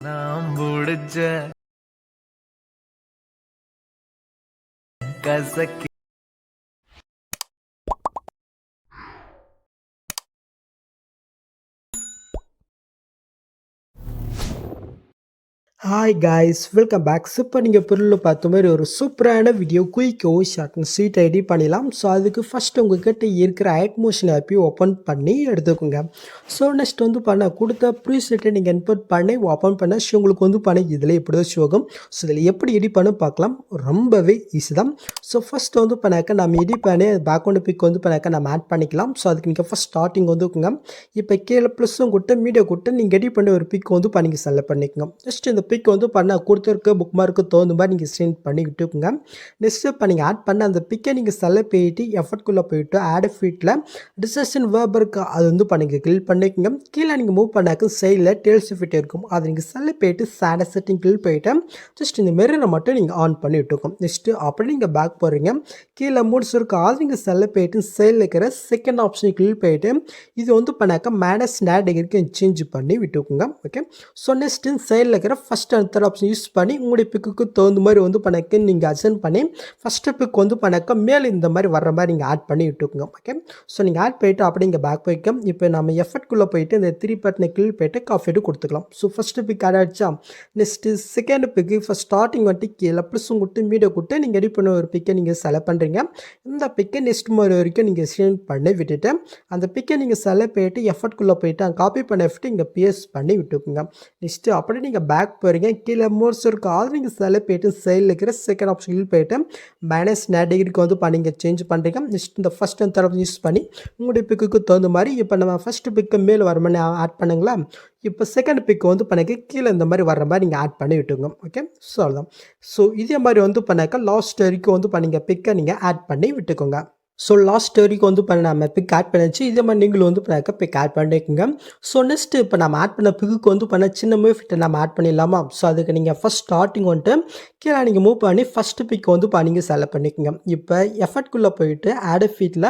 நாம் புடிச்ச கசக்கி ஹாய் காய்ஸ் வெல்கம் பேக். இப்போ நீங்கள் பொருளில் பார்த்த மாதிரி ஒரு சூப்பரான வீடியோ குயிக்கோ ஷார்ட் அண்ட் ஸ்வீட் ரெடி பண்ணிடலாம். ஸோ அதுக்கு ஃபஸ்ட்டு உங்கள்கிட்ட இருக்கிற ஆட்மோஷன் ஆப்பையும் ஓப்பன் பண்ணி எடுத்துக்கோங்க. ஸோ நெக்ஸ்ட் பண்ண கொடுத்த ப்ரீசெட்டை நீங்கள் இன்புட் பண்ணி ஓப்பன் பண்ண ஷோ உங்களுக்கு பண்ண இதில் எப்படி தான் ஷோகும். ஸோ இதில் எப்படி எடிட் பண்ண பார்க்கலாம். ரொம்பவே ஈஸி தான். ஸோ ஃபஸ்ட்டு பண்ணாக்க நம்ம எடிட் பண்ணி பேக்ரவுண்ட் பிக் பண்ணாக்க நம்ம ஆட் பண்ணிக்கலாம். ஸோ அதுக்கு நீங்கள் ஃபஸ்ட் ஸ்டார்டிங் வந்துக்குங்க. இப்போ கீழே ப்ளஸ்ஸும் கொடுத்து மீடியோ கொடுத்து நீங்கள் எடிட் பண்ணி ஒரு பிக் நீங்கள் செலக்ட் பண்ணிக்கோங்க. ஜஸ்ட் இந்த பிக் பண்ண கொடுத்துருக்க புக் மார்க்கு தகுந்த மாதிரி நீங்கள் சென்ட் பண்ணி விட்டுக்குங்க. நெக்ஸ்ட் இப்போ நீங்கள் ஆட் பண்ண அந்த பிக்கை நீங்கள் செலக்ட் போயிட்டு எஃபர்ட்குள்ளே போயிட்டு ஆட் ஃபீட்டில் டிஸ்கஷன் வேர்ப் இருக்கு அது பண்ணிங்க கிளிக் பண்ணிக்கோங்க. கீழே நீங்கள் மூவ் பண்ணாக்க சைடில் டேல்ஸ் ஃபிட் இருக்கும். அதை நீங்கள் செலக்ட் போயிட்டு சேட செட்டிங் கிளிக் போயிட்டு ஜஸ்ட் இந்த மெரினை மட்டும் நீங்கள் ஆன் பண்ணி விட்டுக்கும். நெக்ஸ்ட்டு அப்படி நீங்கள் பேக் போகிறீங்க. கீழே மூட்ஸ் இருக்கும். அது நீங்கள் செலக்ட் போயிட்டு சைடில் இருக்கிற செகண்ட் ஆப்ஷன் கிளிக் போயிட்டு இது பண்ணாக்க மேனஸ் நேடிக்கு சேஞ்ச் பண்ணி விட்டுக்குங்க. ஓகே. ஸோ நெக்ஸ்ட்டு சைடில் இருக்கிற first and third option use பண்ணி உங்களுடைய பிக்குக்கு தகுந்த மாதிரி பண்ணாக்க நீங்கள் அசென்ட் பண்ணி ஃபஸ்ட்டு பிக் பண்ணாக்க மேலே இந்த மாதிரி வர்ற மாதிரி நீங்கள் ஆட் பண்ணி விட்டுக்குங்க. ஓகே. ஸோ நீங்கள் ஆட் போயிட்டு அப்படி இங்கே பேக் போய்க்க. இப்போ நம்ம எஃபர்ட்குள்ளே போயிட்டு இந்த 3 பட்டனை கிளிக் போயிட்டு காஃபி கொடுத்துக்கலாம். ஸோ ஃபஸ்ட்டு பிக் ஆட் ஆகிடுச்சா. நெக்ஸ்ட்டு செகண்ட் பிக்கு ஃபஸ்ட் ஸ்டார்டிங் கீழே ப்ளஸும் கொடுத்து மீடியோ கொடுத்து நீங்கள் எடிட் பண்ண ஒரு பிக்கை நீங்கள் செலக்ட் பண்ணுறீங்க. இந்த பிக்கை நெக்ஸ்ட் மாதிரி வரைக்கும் நீங்கள் செலக்ட் பண்ணி விட்டுட்டு அந்த பிக்கை நீங்கள் செலக்ட் போயிட்டு எஃபர்ட்குள்ளே போயிட்டு காப்பி பண்ண எஃபர்ட் இங்கே பேஸ்ட் பண்ணி விட்டுக்குங்க. நெக்ஸ்ட்டு அப்படியே நீங்கள் பேக் போகிறீங்க. கீழே மோர்ஸ் இருக்கும். அது நீங்கள் செலக்ட் போயிட்டு சைடில் இருக்கிற செகண்ட் ஆப்ஷன் போயிட்டு மைனஸ் நேடிகிரிக்கு நீங்கள் சேஞ்ச் பண்ணுறீங்க. நெக்ஸ்ட் இந்த ஃபஸ்ட் அண்ட் தேர்ட் யூஸ் பண்ணி உங்களுடைய பிக்குக்கு தகுந்த மாதிரி இப்போ நம்ம ஃபஸ்ட்டு பிக்கு மேலே வர மாதிரி ஆட் பண்ணுங்களா. இப்போ செகண்ட் பிக் பண்ணக்கு கீழே இந்த மாதிரி வர்ற மாதிரி நீங்கள் ஆட் பண்ணி விட்டுங்க. ஓகே. ஸோ அதுதான். ஸோ இதே மாதிரி பண்ணாக்க லாஸ்ட் வரைக்கும் பண்ணீங்க பிக்கை நீங்கள் ஆட் பண்ணி விட்டுக்கோங்க. ஸோ லாஸ்ட் வரைக்கும் பண்ண நம்ம பிக் ஆட் பண்ணிச்சு. இதே மாதிரி நீங்களும் பண்ணாக்க பிக் ஆட் பண்ணிக்கோங்க. ஸோ நெக்ஸ்ட்டு இப்போ நம்ம ஆட் பண்ண பிக்கு பண்ண சின்ன மூவ்ஃபிட்டை நம்ம ஆட் பண்ணிடலாமா. ஸோ அதுக்கு நீங்கள் ஃபஸ்ட் ஸ்டார்டிங் கீழே நீங்கள் மூவ் பண்ணி ஃபஸ்ட்டு பிக் நீங்கள் செலக்ட் பண்ணிக்கோங்க. இப்போ எஃபர்ட்குள்ளே போயிட்டு ஆட் ஃபீட்டில்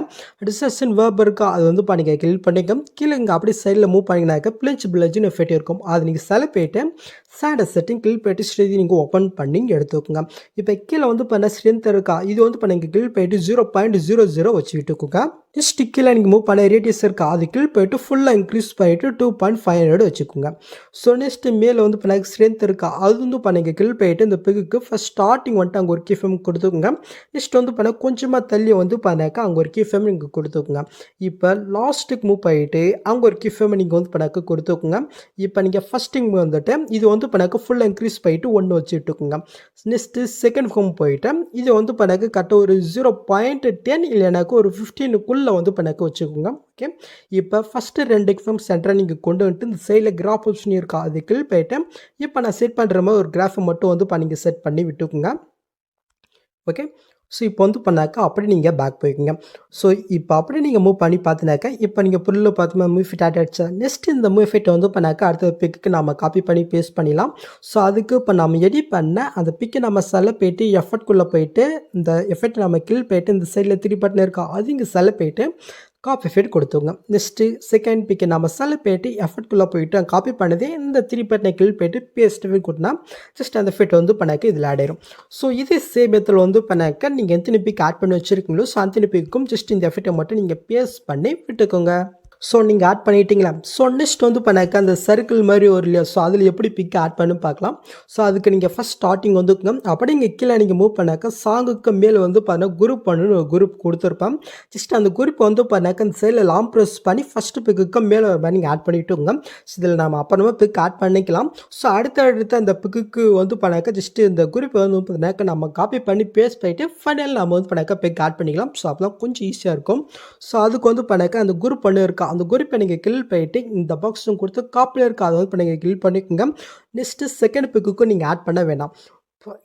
டிஸ்கஷன் வேர்ப் இருக்கா அது நீங்கள் கிளிக் பண்ணிக்கோங்க. கீழே இங்கே அப்படியே சைடில் மூவ் பண்ணிங்கனாக்க பிளஜ்னு எஃபெக்ட் இருக்கும். அது நீங்கள் செலக்ட் போயிட்டு சேட செட்டிங் கிளிக் போயிட்டு ஸ்ட்ரென்த் நீங்கள் ஓப்பன் பண்ணி எடுத்துக்கோங்க. இப்போ கீழே பண்ண ஸ்ட்ரென்த் இருக்கா இது பண்ண கிளிக் போயிட்டு 0.00 வச்சு விட்டுக்கோங்க. நெக்ஸ்ட் கீழே நீங்கள் மூவ் பண்ண ரேடியஸ் இருக்கா அது கிளிக் போயிட்டு ஃபுல்லாக இன்க்ரீஸ் பண்ணிட்டு 2.500 வச்சுக்கோங்க. ஸோ நெக்ஸ்ட் மேலே பண்ண ஸ்ட்ரென்த் இருக்கா அது பண்ண கிளிக் போயிட்டு இந்த பிகுக்கு ஃபஸ்ட் ஸ்டார்டிங் அங்கே ஒரு கீஃபேம் கொடுத்துக்கோங்க. நெக்ஸ்ட் பண்ண கொஞ்சமாக தள்ளி பண்ணாக்க அங்கே ஒரு கீஃபேம் நீங்கள் கொடுத்துக்கோங்க. இப்போ லாஸ்ட்டுக்கு மூவ் பண்ணிட்டு அங்கே ஒரு கீஃபேம் நீங்கள் பண்ணாக்க கொடுத்துக்கோங்க. இப்போ நீங்கள் ஃபஸ்ட்டிங் இது பண்ணாக்க ஃபுல்லாக இன்க்ரீஸ் பண்ணிட்டு 1 வச்சு விட்டுக்கோங்க. நெக்ஸ்ட்டு செகண்ட் ஹோம் போயிட்டு இது பண்ணாக்க கரெக்டாக ஒரு 0.10 இல்லைனாக்க ஒரு 15க்குள்ளே பண்ணாக்க வச்சுக்கோங்க. ஓகே. இப்போ ஃபஸ்ட்டு 2 எக்ஸாம் சென்டரை நீங்கள் கொண்டு வந்துட்டு இந்த சைடில் கிராஃப் ஆப்ஷன் இருக்கா அது கிளிக் போயிட்டு இப்போ நான் செட் பண்ணுற மாதிரி ஒரு கிராஃபை மட்டும் நீங்கள் செட் பண்ணி விட்டுக்குங்க. ஓகே. ஸோ இப்போ பண்ணாக்கா அப்படி நீங்கள் பேக் போய்க்குங்க. ஸோ இப்போ அப்படி நீங்கள் மூவ் பண்ணி பார்த்தினாக்கா இப்போ நீங்கள் பொருள் பார்த்து மூவ் ஃபிட் ஆட் ஆகிடுச்சா. நெக்ஸ்ட் இந்த மூவ் ஃபிட் பண்ணாக்கா அடுத்த பிக்கு நம்ம காப்பி பண்ணி பேஸ்ட் பண்ணிடலாம். ஸோ அதுக்கு இப்போ நம்ம எடிட் பண்ண அந்த பிக்கை நம்ம செலக்ட் போயிட்டு எஃபர்ட்குள்ளே போயிட்டு இந்த எஃபெக்ட் நம்ம கிளிக் போயிட்டு இந்த சைடில் 3 பட்டன் இருக்கா அது இங்கே செலக்ட் போயிட்டு காப்பி எஃபெக்ட் கொடுத்துங்க. நெக்ஸ்ட்டு செகண்ட் பிக்கை நம்ம செலக்ட் போயிட்டு எஃபர்ட்குள்ளே போயிட்டு காப்பி பண்ணதே இந்த 3 பட்டனை கிளிக் போயிட்டு பேஸ்ட் கொடுத்தா ஜஸ்ட் அந்த எஃபெக்ட் பண்ணாக்க இதில் ஆட் ஆயிடும். ஸோ இதே சேம் மெத்தடில் பண்ணாக்க நீங்கள் எத்தனை பிக் ஆட் பண்ணி வச்சுருக்கீங்களோ ஸோ அத்தனை பிக்கும் ஜஸ்ட் இந்த எஃபெக்டை மட்டும் நீங்கள் பேஸ்ட் பண்ணி விட்டுக்கோங்க. ஸோ நீங்கள் ஆட் பண்ணிட்டீங்களா. ஸோ நெக்ஸ்ட் பண்ணாக்க அந்த சர்க்கிள் மாதிரி ஒரு இல்லையா. ஸோ அதில் எப்படி பிக் ஆட் பண்ணி பார்க்கலாம். ஸோ அதுக்கு நீங்கள் ஃபஸ்ட் ஸ்டார்டிங் அப்படி இங்கே கீழே நீங்கள் மூவ் பண்ணாக்க சாங்குக்கு மேலே பார்த்தா குரூப் ஒரு குரூப் கொடுத்துருப்பேன். ஜஸ்ட் அந்த குரூப் பண்ணாக்க அந்த சைடில் லாங் ப்ரெஸ் பண்ணி ஃபஸ்ட்டு பிக்குக்கு மேலே நீங்கள் ஆட் பண்ணிவிட்டுங்க. ஸோ இதில் நம்ம அப்புறமா பிக் ஆட் பண்ணிக்கலாம். ஸோ அடுத்த அந்த பிக்குக்கு பண்ணாக்க ஜஸ்ட்டு இந்த குரூப் பண்ணாக்க நம்ம காப்பி பண்ணி பேஸ்ட் பண்ணிட்டு ஃபைனல் நம்ம பண்ணாக்க பிக் ஆட் பண்ணிக்கலாம். ஸோ அப்போலாம் கொஞ்சம் ஈஸியாக இருக்கும். ஸோ அதுக்கு பண்ணாக்க அந்த குரூப் இருக்கா அந்த குரூப்பை நீங்கள் கிளிக் பண்ணிட்டு இந்த பாக்ஸும் கொடுத்து காப்பியில் இருக்க அதை நீங்கள் கிளிக் பண்ணிக்கோங்க. நெக்ஸ்ட்டு செகண்ட் பிக்குக்கும் நீங்கள் ஆட் பண்ண வேண்டாம்.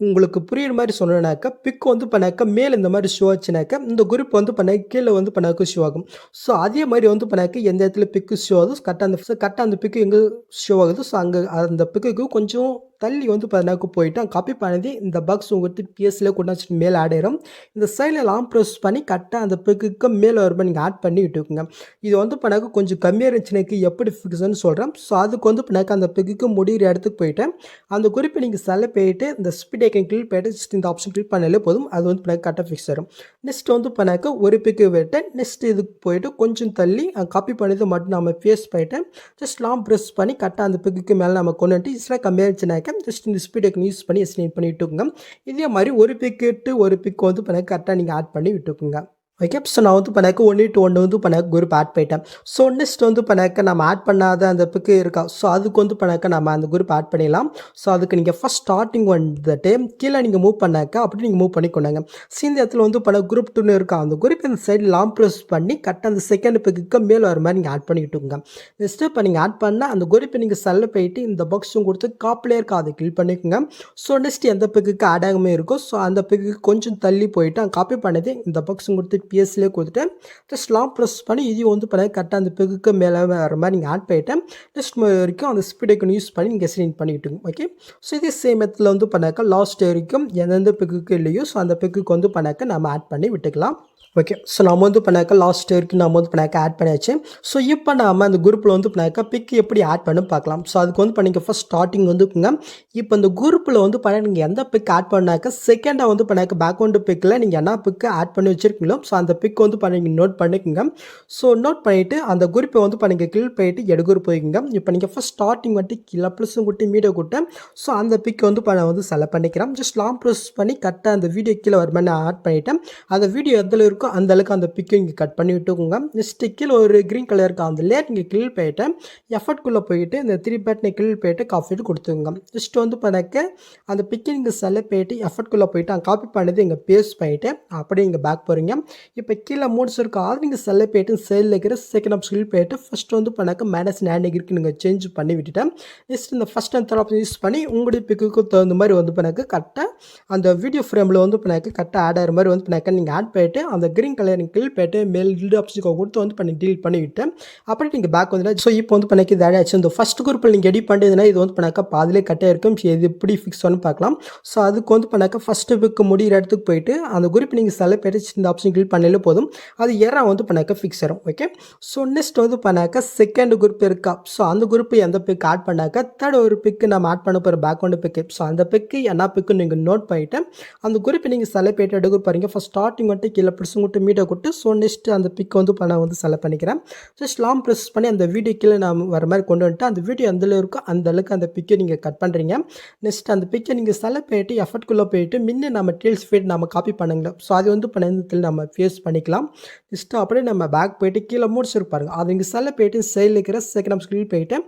உங்களுக்கு புரியிற மாரி சொல்லணும்னாக்கா, பிக் வந்து பண்ணாக்கா மேல இந்த மாரி ஷோ ஆச்சுனாக்கா, இந்த குரூப் வந்து பண்ணா கீழ வந்து பண்ணாக்கா ஷோ ஆகும். ஸோ அதே மாரி வந்து பண்ணாக்கா எந்த இடத்துல பிக்கு ஷோ ஆகுதோ கரெக்ட்டா அந்த பிக்கு எங்க ஷோ ஆகுதோ, ஸோ அங்க அந்த பிக்குக்கு கொஞ்சம் தள்ளி வந்து பண்ணாக்கா போயிட்டு காப்பி பண்ணது இந்த பாக்ஸ் உங்களுக்கு பிஎஸ்ல கொண்டாந்து மேல ஆட் ஆயிரும். இந்த சைட்ல லாங் பிரஸ் பண்ணி கரெக்ட்டா அந்த பிக்குக்கு மேல வருமாரி நீங்க ஆட் பண்ணி விட்டுக்குங்க. இது வந்து பண்ணாக்கா கொஞ்சம் கம்மியா இருந்துச்சுனாக்கா எப்படி ஃபிக்ஸ்ன்னு சொல்றேன். ஸோ அதுக்கு வந்து பண்ணாக்கா அந்த பிக்குக்கு முடியிற இடத்துக்கு போயிட்டு, அந்த குறிப்பை நீங்க செலக்ட் போயிட்டு இந்த ஸ்பீட் ஐக்கன் கிளிக் பண்ணிட்டு ஜஸ்ட் இந்த ஆப்ஷன் கிளிக் பண்ணாலே போதும். அது வந்து பண்ணாக்கா கரெக்ட்டா ஃபிக்ஸ் ஆயிரும். நெக்ஸ்ட் வந்து பண்ணாக்கா ஒரு பிக்கு விட்டு நெக்ஸ்ட் இதுக்கு போயிட்டு கொஞ்சம் தள்ளி காப்பி பண்ணது மட்டும் நம்ம பேஸ்ட் பண்ணிட்டு ஜஸ்ட் லாங் பிரஸ் பண்ணி கரெக்ட்டா அந்த பிக்குக்கு மேல நம்ம கொண்டு வந்துட்டு இஸ்லாம் கம்மியா இருந்துச்சுனாக்கா ஜஸ்ட் இந்த ஸ்பீட் ஐக்கன் யூஸ் பண்ணி எஸ்டிமேட் பண்ணி விட்டுக்குங்க. இதே மாரி ஒரு பிக் விட்டு ஒரு பிக் வந்து பண்ணாக்கா கரெக்ட்டா நீங்க ஆட் பண்ணி விட்டுக்குங்க. ஓகே. ஸோ நான் வந்து பண்ணாக்கா 1 to 1 வந்து பண்ணாக்கா குரூப் ஆட் பண்ணிட்டேன். ஸோ நெக்ஸ்ட் வந்து பண்ணாக்கா நம்ம ஆட் பண்ணாத அந்த பிக்கு இருக்கா. ஸோ அதுக்கு வந்து பண்ணாக்கா நம்ம அந்த குரூப் ஆட் பண்ணிடலாம். ஸோ அதுக்கு நீங்க ஃபர்ஸ்ட் ஸ்டார்ட்டிங் வந்துட்டு கீழ நீங்க மூவ் பண்ணாக்கா அப்படி நீங்க மூவ் பண்ணிக்கோங்க. இந்த இடத்துல வந்து பண்ண குரூப் 2ன்னு இருக்கா. அந்த குரூப் இந்த சைடு லாங் பிரஸ் பண்ணி கரெக்ட்டா அந்த செகண்ட் பிக்குக்கு மேல வர மாரி நீங்க ஆட் பண்ணி விட்டுக்குங்க. நெக்ஸ்ட் இப்ப நீங்க ஆட் பண்ணா அந்த குரூப்பை நீங்க செல்ல போயிட்டு இந்த பாக்ஸும் கொடுத்து காப்பிலே இருக்கா அதை கிளிக் பண்ணிக்கோங்க. ஸோ நெக்ஸ்ட் எந்த பிக்குக்கு ஆட் ஆகாம இருக்கோ ஸோ அந்த பிக்குக்கு கொஞ்சம் தள்ளி போயிட்டு காப்பி பண்ணது இந்த பாக்ஸும் கொடுத்து பிஎஸ்லேயே கொடுத்துட்டு ஜஸ்ட் லாங் ப்ரெஸ் பண்ணி இது வந்து பண்ண கரெக்டாக அந்த பிக்குக்கு மேலே வர மாதிரி நீங்கள் ஆட் பண்ணிவிட்டு நெக்ஸ்ட் வரைக்கும் அந்த ஸ்பீட் ஐக்கன் யூஸ் பண்ணி நீங்கள் செலக்ட் பண்ணிவிட்டுங்க. ஓகே. ஸோ இதே சேம் மெத்தடில் வந்து பண்ணாக்கா லாஸ்ட் வரைக்கும் எந்தெந்த பிக்குக்கு இல்லையோ ஸோ அந்த பிக்குக்கு வந்து பண்ணாக்கா நம்ம ஆட் பண்ணி விட்டுக்கலாம். ஓகே. ஸோ நம்ம வந்து பண்ணாக்கா லாஸ்ட் வரைக்கும் நம்ம வந்து பண்ணாக்கா ஆட் பண்ணியாச்சு. ஸோ இப்போ நம்ம அந்த குரூப்பில் வந்து பண்ணாக்கா பிக் எப்படி ஆட் பண்ணு பார்க்கலாம். ஸோ அதுக்கு வந்து பண்ணிக்க ஃபர்ஸ்ட் ஸ்டார்டிங் வந்துக்குங்க. இப்போ இந்த குரூப்பில் வந்து பண்ண நீங்கள் எந்த பிக் ஆட் பண்ணாக்கா செகண்டாக வந்து பண்ணாக்கா பேக்ரவுண்ட் பிக்கில் நீங்கள் என்ன பிக்கு ஆட் பண்ணி வச்சுருக்கீங்களோ ஸோ அந்த பிக் வந்து பண்ணி நோட் பண்ணிக்கோங்க. ஸோ நோட் பண்ணிவிட்டு அந்த குரூப்பை வந்து பண்ணிக்க கிளிக் பண்ணிட்டு எடு குரூப் போய்க்குங்க. இப்போ நீங்கள் ஃபர்ஸ்ட் ஸ்டார்டிங் வந்துட்டு கீழே ப்ளஸும் கூட்டி மீடியோ கூட்ட ஸோ அந்த பிக் வந்து வந்து செலக்ட் பண்ணிக்கிறேன். ஜஸ்ட் லாங் ப்ரெஸ் பண்ணி கரெக்டாக அந்த வீடியோ கீழே வர மாதிரி நான் ஆட் பண்ணிவிட்டேன். அந்த வீடியோ எதில் இருக்கோ அந்த அளவுக்கு அந்த பிக்கை இங்கே கட் பண்ணி விட்டுக்கோங்க. நெக்ஸ்ட் கீழே ஒரு க்ரீன் கலர் இருக்கா அந்த லேயர் நீங்கள் கிளிக் பண்ணிவிட்டு எஃபர்ட்குள்ளே போயிட்டு இந்த 3 பட்டனை கிளிக் பண்ணிட்டு காஃபிட்டு கொடுத்துங்க. ஜஸ்ட் வந்து பண்ணாக்க அந்த பிக்கை நீங்கள் செலக்ட் பண்ணிட்டு எஃபர்ட்குள்ளே போயிட்டு அங்கே காப்பி பண்ணது இங்கே பேஸ்ட் பண்ணிவிட்டு அப்படியே இங்கே பேக் போகிறீங்க. இப்போ கீழே மூட்ஸ் இருக்கா அது நீங்கள் செலக்ட் பண்ணிட்டு சைடில் இருக்கிற செகண்ட் ஆப்ஷன் கிளிக் பண்ணிட்டு ஃபஸ்ட்டு வந்து பண்ணாக்க மைனஸ் 9 டிகிரிக்கு நீங்கள் சேஞ்ச் பண்ணி விட்டுட்டேன். நெக்ஸ்ட் இந்த first and third option use பண்ணி உங்களுடைய பிக்குக்கு தகுந்த மாதிரி வந்து பண்ணாக்க கரெக்டாக அந்த வீடியோ ஃப்ரேமில் வந்து பண்ணாக்க கரெக்டாக ஆட் ஆகிற மாதிரி வந்து பண்ணாக்க நீங்கள் ஆட் பண்ணிட்டு அந்த க்ரீன் கலர் நீங்கள் கிளிக் பண்ணிட்டு மேல் டிலீட் ஆப்ஷனுக்கு கொடுத்து வந்து பண்ணி டீல் பண்ணிவிட்டு அப்படி நீங்கள் பேக் வந்து ஸோ இப்போ வந்து பண்ணாக்க இது ஆட் ஆச்சு. இந்த ஃபஸ்ட் குரூப்பில் நீங்கள் எடிட் பண்ணுறதுனா இது வந்து பண்ணாக்க பாதிலே கட்டாக இருக்கும். இது எப்படி ஃபிக்ஸ் பண்ணி பார்க்கலாம். ஸோ அதுக்கு வந்து பண்ணாக்க ஃபஸ்ட்டு பிக்கு முடிகிற இடத்துக்கு போயிட்டு அந்த குரூப் நீங்கள் செலக்ட் பண்ணிட்டு இந்த ஆப்ஷன் கிளிக் பண்ணாலே போதும். அது ஏறா வந்து பண்ணாக்க ஃபிக்ஸ் ஆகும். ஓகே. ஸோ நெக்ஸ்ட் வந்து பண்ணாக்க செகண்ட் குரூப் இருக்கா. ஸோ அந்த குரூப் எந்த பிக் ஆட் பண்ணாக்க தேர்ட் ஒரு பிக்கு நம்ம ஆட் பண்ண போகிற பேக்ரவுண்ட் பிக்கு. ஸோ அந்த பிக்கு என்ன பிக்கு நீங்கள் நோட் பண்ணிவிட்டு அந்த குரூப்பை நீங்கள் செலக்ட் பண்ணிட்டு எடுக்க பாருங்க. ஃபஸ்ட் ஸ்டார்டிங் வந்துட்டு கீழே ப்ரெஸ் விட்டு மீட்டை கொடுத்து ஸோ நெக்ஸ்ட் அந்த பிக் வந்து நான் வந்து செலக்ட் பண்ணிக்கிறேன். ஜஸ்ட் லாங் ப்ரெஸ் பண்ணி அந்த வீடியோ கீழே நான் வர மாதிரி கொண்டு வந்துட்டு அந்த வீடியோ எந்த இருக்கோ அந்த அளவுக்கு அந்த பிக்கை நீங்கள் கட் பண்ணுறீங்க. நெக்ஸ்ட் அந்த பிக்கை நீங்கள் செலக்ட் பண்ணிட்டு எஃபர்ட்குள்ளே போயிட்டு முன்ன நம்ம டீல்ஸ் ஃபீட் நம்ம காப்பி பண்ணுங்களேன். ஸோ அது வந்து பண்ணத்தில் நம்ம ஃபேஸ் பண்ணிக்கலாம். நெக்ஸ்ட் அப்படியே நம்ம பேக் போயிட்டு கீழே மூட்ஸ் இருப்பாருங்க அது இங்கே செலக்ட் பண்ணிட்டு சைடில் இருக்கிற செகண்ட் ஆப்ஷன் கிளிக் பண்ணிட்டு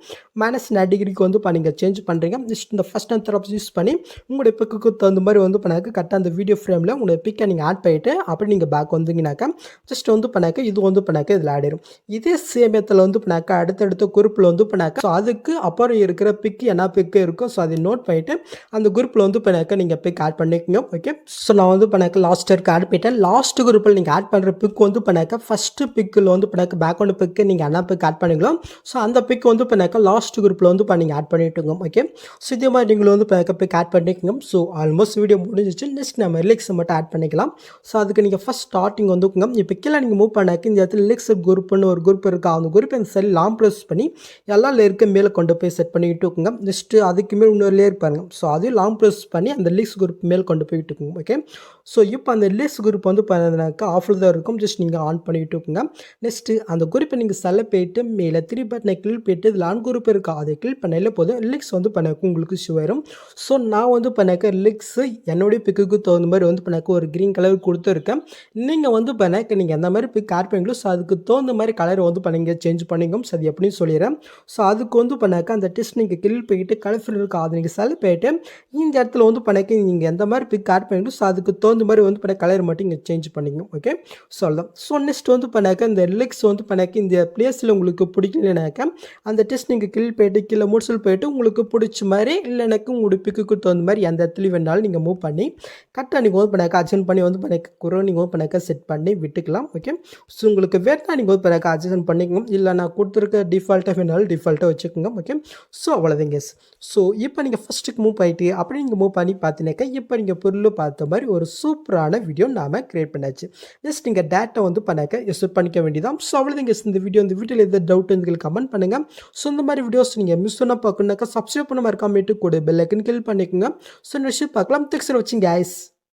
மைனஸ் 9 டிகிரிக்கு வந்து நீங்கள் சேஞ்ச் பண்ணுறீங்க. நெக்ஸ்ட் இந்த first and third option use பண்ணி உங்களுடைய பிக்குக்கு தகுந்த மாதிரி வந்து பண்ணாக்க கரெக்டாக அந்த வீடியோ ஃப்ரேமில் உங்களுடைய பிக்கை நீங்கள் ஆட் பண்ணிட்டு அப்படி நீங்கள் பேக் வந்தீங்கன்னாக்கா ஜஸ்ட் வந்து பண்ணாக்க இது வந்து பண்ணாக்க இதில் ஆடிடும். இதே சேமியத்தில் வந்து பண்ணாக்க அடுத்தடுத்த குரூப்பில் வந்து பண்ணாக்க ஸோ அதுக்கு அப்புறம் இருக்கிற பிக்கு என்ன பிக்கு இருக்கும் ஸோ அதை நோட் பண்ணிட்டு அந்த குரூப்பில் வந்து பண்ணாக்க நீங்கள் பிக் ஆட் பண்ணிக்கோங்க. ஓகே. ஸோ நான் வந்து பண்ணாக்க லாஸ்ட் இருக்கு ஆட் பண்ணிட்டேன். லாஸ்ட் குரூப்பில் நீங்கள் ஆட் பண்ணுற பிக் வந்து பண்ணாக்க ஃபஸ்ட்டு பிக்கில் வந்து பண்ணாக்க பேக்ரவுண்ட் பிக்கு நீங்கள் என்ன பிக் ஆட் பண்ணிக்கலாம். ஸோ அந்த பிக் வந்து பண்ணாக்க லாஸ்ட் குரூப்பில் வந்து நீங்கள் ஆட் பண்ணிட்டுங்க. ஓகே. ஸோ இதே மாதிரி நீங்களும் வந்து பண்ணாக்க பிக் ஆட் பண்ணிக்கோங்க. ஸோ ஆல்மோஸ்ட் வீடியோ முடிஞ்சிச்சு. நெக்ஸ்ட் நம்ம ரிலீக்ஸை மட்டும் ஆட் பண்ணிக்கலாம். ஸோ அதுக்கு நீங்கள் ஃபஸ்ட் ஸ்டார்டிங் வந்துக்குங்க. இப்போ கீழே நீங்கள் மூவ் பண்ணாக்க இந்த இடத்துல ரிலீக்ஸ் குரூப்னு ஒரு குரூப் இருக்கா அந்த குரூப் இந்த சைடு லாங் ப்ரெஸ் பண்ணி எல்லா லேயருக்கு மேலே கொண்டு போய் செட் பண்ணிட்டு இருக்குங்க. நெக்ஸ்ட் அதுக்கு மேலே இன்னொரு லேயர் பாருங்க. ஸோ அதையும் லாங் ப்ரெஸ் பண்ணி அந்த ரிலீக்ஸ் குரூப் மேலே கொண்டு போயிட்டு இருக்குங்க. ஓகே. ஸோ இப்போ அந்த ரிலீக்ஸ் குரூப் வந்து பார்த்தீங்கன்னாக்கா ஆஃபில் தான் இருக்கும். ஜஸ்ட் நீங்கள் ஆன் பண்ணிட்டு இருக்குங்க. நெக்ஸ்ட்டு அந்த குரூப்பை நீங்கள் செலக்ட் போயிட்டு மேலே 3 பட்டனை கிளிக் பண்ணிட்டு இதில் ஆன் குரூப் இருக்கா அதை கிளிக் பண்ணாலே போதும் ரிலீக்ஸ் வந்து பண்ணாக்க உங்களுக்கு ஷோ ஆயிரும். ஸோ நான் வந்து பண்ணாக்க ரிலீக்ஸ் என்னுடைய பிக்குக்கு தகுந்த மாதிரி வந்து பண்ணாக்க ஒரு க்ரீன் கலர் கொடுத்துருக்கேன். நீங்கள் நீங்கள் வந்து பண்ணாக்க நீங்கள் எந்த மாதிரி போய் காட்டுறீங்களோ ஸோ அதுக்கு தகுந்த மாதிரி கலரை வந்து பண்ணீங்க சேஞ்ச் பண்ணிங்க. ஸோ அது எப்படின்னு சொல்லிடுறேன். ஸோ அதுக்கு வந்து பண்ணாக்க அந்த டெஸ்ட் நீங்கள் கிளிக் போயிட்டு கலர் ஃபில்டருக்கு அது நீங்கள் செலக்ட் பண்ணிட்டு இந்த இடத்துல வந்து பண்ணாக்க நீங்கள் எந்த மாதிரி போய் காட்டுறீங்களோ ஸோ அதுக்கு தகுந்த மாதிரி வந்து பண்ண கலர் மட்டும் இங்கே சேஞ்ச் பண்ணிங்க. ஓகே, ஸோ அவ்வளோதான். ஸோ நெக்ஸ்ட் வந்து பண்ணாக்க இந்த ரிலக்ஸ் வந்து பண்ணாக்க இந்த பிளேஸில் உங்களுக்கு பிடிக்கலனாக்க அந்த டெஸ்ட் நீங்கள் கிளிக் போயிட்டு கீழே முடிச்சல் போயிட்டு உங்களுக்கு பிடிச்ச மாதிரி இல்லைனாக்க உங்களுடைய பிக்குக்கு தகுந்த மாதிரி எந்த இடத்துலையும் வேணாலும் நீங்கள் மூவ் பண்ணி கரெக்டாக நீங்கள் வந்து பண்ணாக்க அட்ஜஸ்ட் பண்ணி வந்து பண்ணாக்க குறை நீங்கள் வந்து பண்ணாக்க செட் பண்ணி விட்டுக்கலாம். ஓகே, ஸோ உங்களுக்கு வேணா நீங்கள் வந்து பண்ணாக்க அட்ஜஸ்ட் பண்ணிக்கணும். இல்லை நான் கொடுத்துருக்க டிஃபால்ட்டாக வேணாலும் டிஃபால்ட்டாக வச்சுக்கோங்க. ஓகே, ஸோ அவ்வளோதாங்க. ஸோ இப்போ நீங்கள் ஃபஸ்ட்டுக்கு மூவ் பண்ணிட்டு அப்படி நீங்கள் மூவ் பண்ணி பார்த்தினாக்கா இப்போ நீங்கள் பொருள் பார்த்த மாதிரி ஒரு சூப்பரான வீடியோ நாம் கிரியேட் பண்ணாச்சு. ஜஸ்ட் நீங்கள் டேட்டா வந்து பண்ணாக்க எக்ஸ்போர்ட் பண்ணிக்க வேண்டியதான். ஸோ அவ்வளோதாங்க. இந்த வீடியோவில் எதாவது டவுட் இருந்துகள் கமெண்ட் பண்ணுங்கள். ஸோ இந்த மாதிரி வீடியோஸ் நீங்கள் மிஸ் பண்ண பார்க்கணுனாக்கா சப்ஸ்கிரைப் பண்ண மறக்காம கூட பெல் ஐக்கன் கிளிக் பண்ணிக்கோங்க. ஸோ நெக்ஸ்ட் பார்க்கலாம். தேங்க்ஸ் ஃபார் வாட்சிங் கைஸ்.